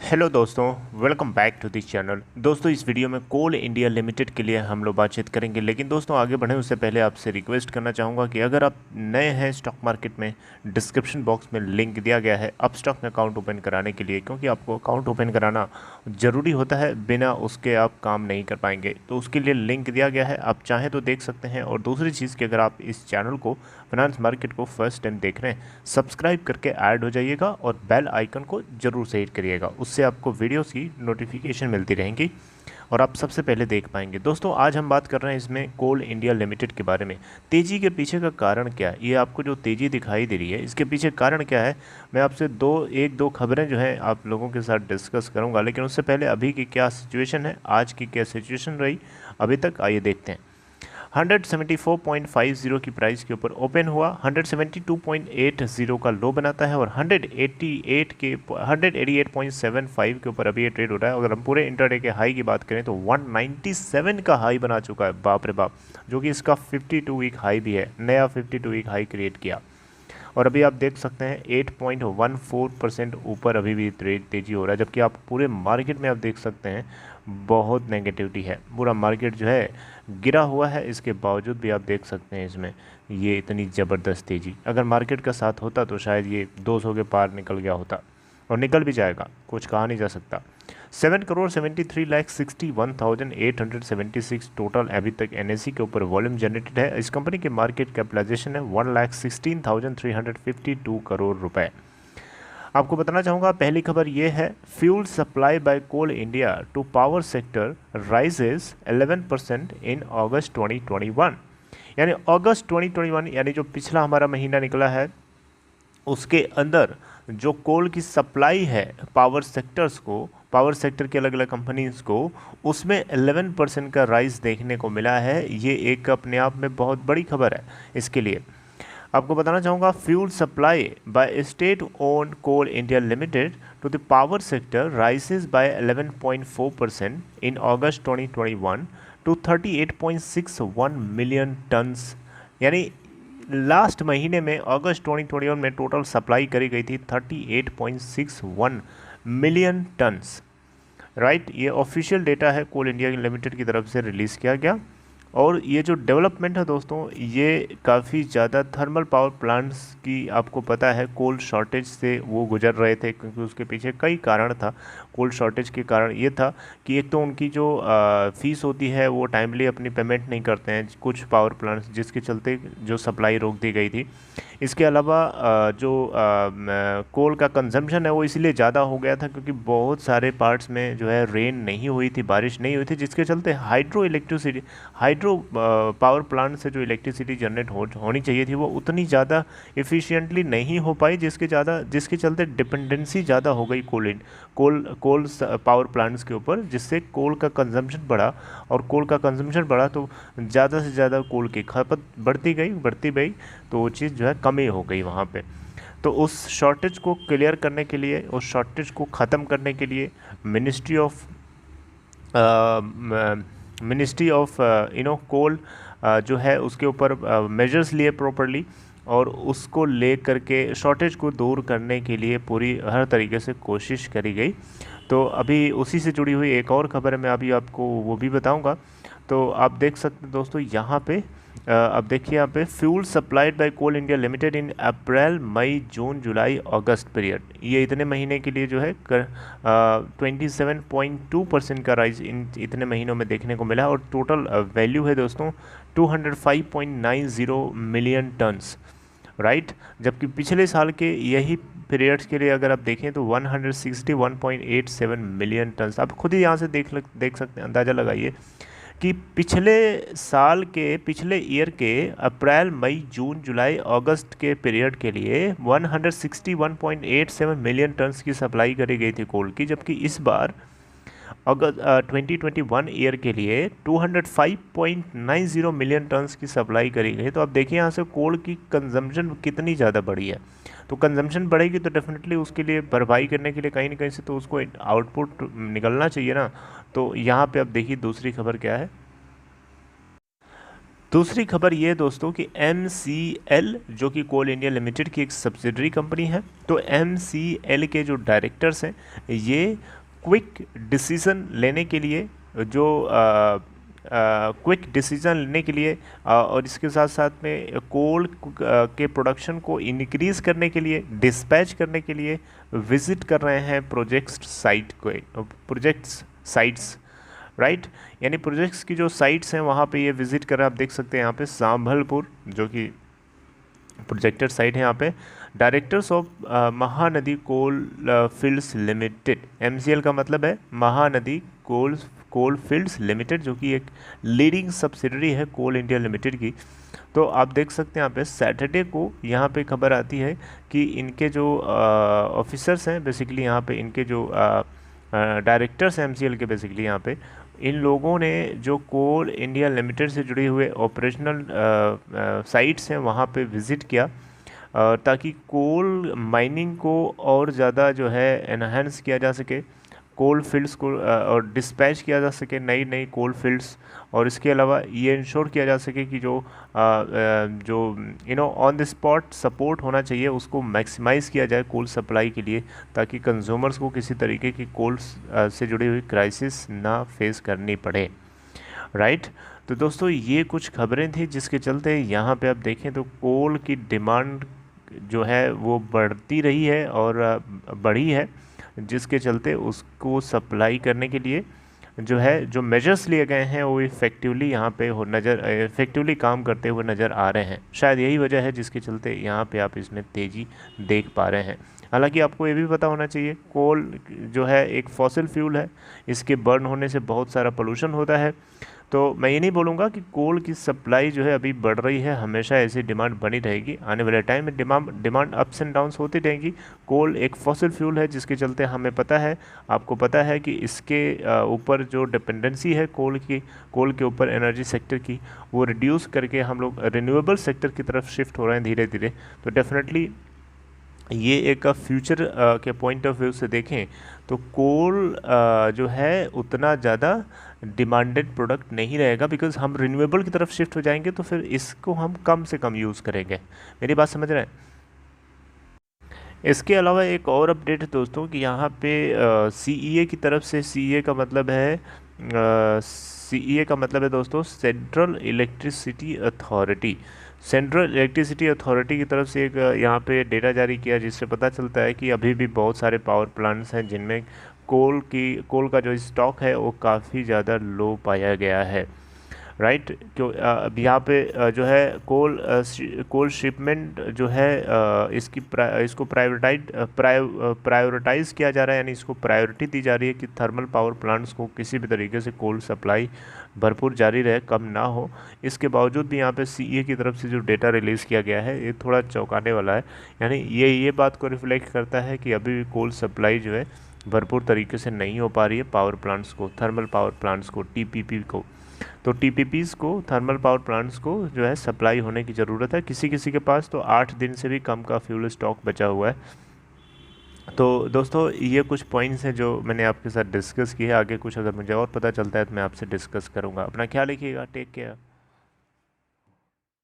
Hello दोस्तों, welcome back to this channel. दोस्तों, इस वीडियो में कोल इंडिया लिमिटेड के लिए हम लोग बातचीत करेंगे। लेकिन दोस्तों, आगे बढ़ें उससे पहले आपसे रिक्वेस्ट करना चाहूँगा कि अगर आप नए हैं स्टॉक मार्केट में, डिस्क्रिप्शन बॉक्स में लिंक दिया गया है अपस्टॉक में अकाउंट ओपन कराने के लिए, क्योंकि आपको अकाउंट ओपन कराना ज़रूरी होता है, बिना उसके आप काम नहीं कर पाएंगे। तो उसके लिए लिंक दिया गया है, आप चाहें तो देख सकते हैं। और दूसरी चीज़ कि अगर आप इस चैनल को, फाइनेंस मार्केट को फर्स्ट टाइम देख रहे हैं, सब्सक्राइब करके ऐड हो जाइएगा और बेल आइकन को ज़रूर से हिट करिएगा। उससे आपको वीडियोस की नोटिफिकेशन मिलती रहेंगी और आप सबसे पहले देख पाएंगे। दोस्तों, आज हम बात कर रहे हैं इसमें कोल इंडिया लिमिटेड के बारे में। तेज़ी के पीछे का कारण क्या है? ये आपको जो तेज़ी दिखाई दे रही है, इसके पीछे कारण क्या है? मैं आपसे एक दो खबरें जो है आप लोगों के साथ डिस्कस करूंगा। लेकिन उससे पहले अभी की क्या सिचुएशन है, आज की क्या सिचुएशन रही अभी तक, आइए देखते हैं। 174.50 की प्राइस के ऊपर ओपन हुआ, 172.80 का लो बनाता है और 188.75 के ऊपर अभी ये ट्रेड हो रहा है। अगर हम पूरे इंटरडे के हाई की बात करें तो 197 का हाई बना चुका है, बाप रे बाप, जो कि इसका 52 वीक हाई भी है, नया 52 वीक हाई क्रिएट किया। और अभी आप देख सकते हैं 8.14% ऊपर अभी भी तेजी हो रहा है, जबकि आप पूरे मार्केट में आप देख सकते हैं बहुत नेगेटिविटी है। पूरा मार्केट जो है गिरा हुआ है, इसके बावजूद भी आप देख सकते हैं इसमें ये इतनी ज़बरदस्त तेज़ी। अगर मार्केट का साथ होता तो शायद ये 200 के पार निकल गया होता, और निकल भी जाएगा, कुछ कहा नहीं जा सकता। 7,73,61,876 टोटल अभी तक एनएससी के ऊपर वॉल्यूम जनरेटेड है। इस कंपनी की मार्केट कैपिटलाइजेशन है 1,16,352 करोड़ रुपए। आपको बताना चाहूँगा, पहली खबर ये है, fuel supply by Coal India to power sector rises 11% in August 2021। यानी अगस्त 2021, यानी जो पिछला हमारा महीना निकला है, उसके अंदर जो कोल की सप्लाई है पावर सेक्टर्स को, पावर सेक्टर के अलग अलग कंपनीज को, उसमें 11% का राइज देखने को मिला है। ये एक अपने आप में बहुत बड़ी खबर है। इसके लिए आपको बताना चाहूँगा, fuel supply by state own Coal India Limited to the power sector rises by 11.4% in August 2021 to 38.61 million tons. यानी लास्ट महीने में अगस्त 2021 में टोटल सप्लाई करी गई थी 38.61 मिलियन टन्स। राइट, ये ऑफिशियल डेटा है, कोल इंडिया लिमिटेड की तरफ से रिलीज़ किया गया। और ये जो डेवलपमेंट है दोस्तों, ये काफ़ी ज़्यादा थर्मल पावर प्लांट्स की, आपको पता है कोल शॉर्टेज से वो गुजर रहे थे, क्योंकि उसके पीछे कई कारण था। कोल शॉर्टेज के कारण ये था कि एक तो उनकी जो फीस होती है वो टाइमली अपनी पेमेंट नहीं करते हैं कुछ पावर प्लांट्स, जिसके चलते जो सप्लाई रोक दी गई थी। इसके अलावा जो कोल का कंजम्पशन है वो इसलिए ज़्यादा हो गया था क्योंकि बहुत सारे पार्ट्स में जो है रेन नहीं हुई थी, बारिश नहीं हुई थी, जिसके चलते हाइड्रो पावर प्लांट से जो इलेक्ट्रिसिटी जनरेट होनी चाहिए थी वो उतनी ज़्यादा इफ़िशियंटली नहीं हो पाई, जिसके चलते डिपेंडेंसी ज़्यादा हो गई कोल पावर प्लांट्स के ऊपर, जिससे कोल का कंजम्पशन बढ़ा। और कोल का कंजम्पशन बढ़ा तो ज़्यादा से ज़्यादा कोल की खपत बढ़ती गई, तो वो चीज़ जो है कमी हो गई वहाँ पे। तो उस शॉर्टेज को क्लियर करने के लिए, उस शॉर्टेज को ख़त्म करने के लिए मिनिस्ट्री ऑफ कोल जो है उसके ऊपर मेजर्स लिए प्रॉपरली, और उसको ले करके शॉर्टेज को दूर करने के लिए पूरी हर तरीके से कोशिश करी गई। तो अभी उसी से जुड़ी हुई एक और खबर है, मैं अभी आपको वो भी बताऊंगा। तो आप देख सकते हैं दोस्तों यहाँ पे, अब देखिए यहाँ पे, fuel supplied by Coal India Limited in April May June July August period, ये इतने महीने के लिए जो है 27.2% का राइज इन इतने महीनों में देखने को मिला। और टोटल वैल्यू है दोस्तों 205.90 मिलियन टन्स। राइट, जबकि पिछले साल के यही पीरियड्स के लिए अगर आप देखें तो 161.87 मिलियन टन्स। आप खुद ही यहाँ से देख सकते हैं, अंदाज़ा लगाइए कि पिछले ईयर के अप्रैल मई जून जुलाई अगस्त के पीरियड के लिए 161.87 मिलियन टन्स की सप्लाई करी गई थी कोल की, जबकि इस बार अगस्त 2021 ईयर के लिए 205.90 मिलियन टन्स की सप्लाई करी गई। तो आप देखिए यहाँ से कोल की कंजम्पशन कितनी ज़्यादा बढ़ी है। तो कंजम्पशन बढ़ेगी तो डेफिनेटली उसके लिए भरपाई करने के लिए कहीं ना कहीं से तो उसको आउटपुट निकलना चाहिए ना। तो यहाँ पे अब देखिए दूसरी खबर क्या है। दूसरी खबर ये है दोस्तों कि MCL जो कि कोल इंडिया लिमिटेड की एक सब्सिडरी कंपनी है, तो MCL के जो डायरेक्टर्स हैं ये क्विक डिसीजन लेने के लिए जो क्विक डिसीजन लेने के लिए और इसके साथ साथ में कोल के प्रोडक्शन को इंक्रीज़ करने के लिए, डिस्पैच करने के लिए विज़िट कर रहे हैं प्रोजेक्ट्स साइट्स, राइट। यानी प्रोजेक्ट्स की जो साइट्स हैं वहाँ पे ये विज़िट कर रहे हैं। आप देख सकते हैं यहाँ पे संभलपुर जो कि प्रोजेक्टेड साइट है, यहाँ पे directors of Mahanadi coal fields limited, MCL का मतलब है महानदी कोल फील्ड्स लिमिटेड, जो कि एक लीडिंग सब्सिडरी है कोल इंडिया लिमिटेड की। तो आप देख सकते हैं यहाँ पे सैटरडे को यहाँ पे खबर आती है कि इनके जो ऑफिसर्स हैं, बेसिकली यहाँ पे इनके जो डायरेक्टर्स हैं MCL के, बेसिकली यहाँ पे इन लोगों ने जो कोल इंडिया लिमिटेड से जुड़े हुए ऑपरेशनल साइट्स हैं वहाँ पे विज़िट किया ताकि कोल माइनिंग को और ज़्यादा जो है एनहांस किया जा सके, कोल फील्ड्स को और डिस्पैच किया जा सके नई नई कोल फील्ड्स, और इसके अलावा ये इंश्योर किया जा सके कि जो ऑन द स्पॉट सपोर्ट होना चाहिए उसको मैक्सिमाइज़ किया जाए कोल सप्लाई के लिए, ताकि कंज्यूमर्स को किसी तरीके की कोल से जुड़ी हुई क्राइसिस ना फेस करनी पड़े, राइट। तो दोस्तों ये कुछ खबरें थी जिसके चलते यहाँ पे आप देखें तो कोल की डिमांड जो है वो बढ़ती रही है और बढ़ी है, जिसके चलते उसको सप्लाई करने के लिए जो है जो मेजर्स लिए गए हैं वो इफ़ेक्टिवली यहाँ पे इफ़ेक्टिवली काम करते हुए नज़र आ रहे हैं। शायद यही वजह है जिसके चलते यहाँ पे आप इसमें तेज़ी देख पा रहे हैं। हालांकि आपको ये भी पता होना चाहिए कोल जो है एक फॉसिल फ्यूल है, इसके बर्न होने से बहुत सारा पोल्यूशन होता है। तो मैं ये नहीं बोलूँगा कि कोल की सप्लाई जो है अभी बढ़ रही है, हमेशा ऐसी डिमांड बनी रहेगी। आने वाले टाइम में डिमांड अप्स एंड डाउन्स होती रहेंगी। कोल एक फॉसिल फ्यूल है जिसके चलते हमें पता है, आपको पता है कि इसके ऊपर जो डिपेंडेंसी है कोल के ऊपर एनर्जी सेक्टर की, वो रिड्यूस करके हम लोग रिन्यूएबल सेक्टर की तरफ शिफ्ट हो रहे हैं धीरे धीरे। तो डेफिनेटली ये एक फ्यूचर के पॉइंट ऑफ व्यू से देखें तो कोल जो है उतना ज़्यादा डिमांडेड प्रोडक्ट नहीं रहेगा, बिकॉज हम रिन्यूएबल की तरफ शिफ्ट हो जाएंगे, तो फिर इसको हम कम से कम यूज़ करेंगे। मेरी बात समझ रहे हैं? इसके अलावा एक और अपडेट है दोस्तों कि यहाँ पे CEA की तरफ से, CEA का मतलब है दोस्तों सेंट्रल इलेक्ट्रिसिटी अथॉरिटी की तरफ से एक यहाँ पे डेटा जारी किया, जिससे पता चलता है कि अभी भी बहुत सारे पावर प्लांट्स हैं जिनमें कोल का जो स्टॉक है वो काफ़ी ज़्यादा लो पाया गया है, राइट। क्यों अब यहाँ पे जो है कोल शिपमेंट जो है इसको प्रायोरिटाइज किया जा रहा है, यानी इसको प्रायोरिटी दी जा रही है कि थर्मल पावर प्लांट्स को किसी भी तरीके से कोल सप्लाई भरपूर जारी रहे, कम ना हो। इसके बावजूद भी यहाँ पे CEA की तरफ से जो डेटा रिलीज़ किया गया है ये थोड़ा चौंकाने वाला है, यानी ये बात को रिफ्लेक्ट करता है कि अभी भी कोल सप्लाई जो है भरपूर तरीके से नहीं हो पा रही है पावर प्लांट्स को, थर्मल पावर प्लांट्स को, TPP को। तो TPPs को, थर्मल पावर प्लांट्स को जो है सप्लाई होने की ज़रूरत है। किसी किसी के पास तो 8 दिन से भी कम का फ्यूल स्टॉक बचा हुआ है। तो दोस्तों ये कुछ पॉइंट्स हैं जो मैंने आपके साथ डिस्कस किए। आगे कुछ अगर मुझे और पता चलता है तो मैं आपसे डिस्कस करूँगा। अपना ख्याल रखिएगा, टेक केयर।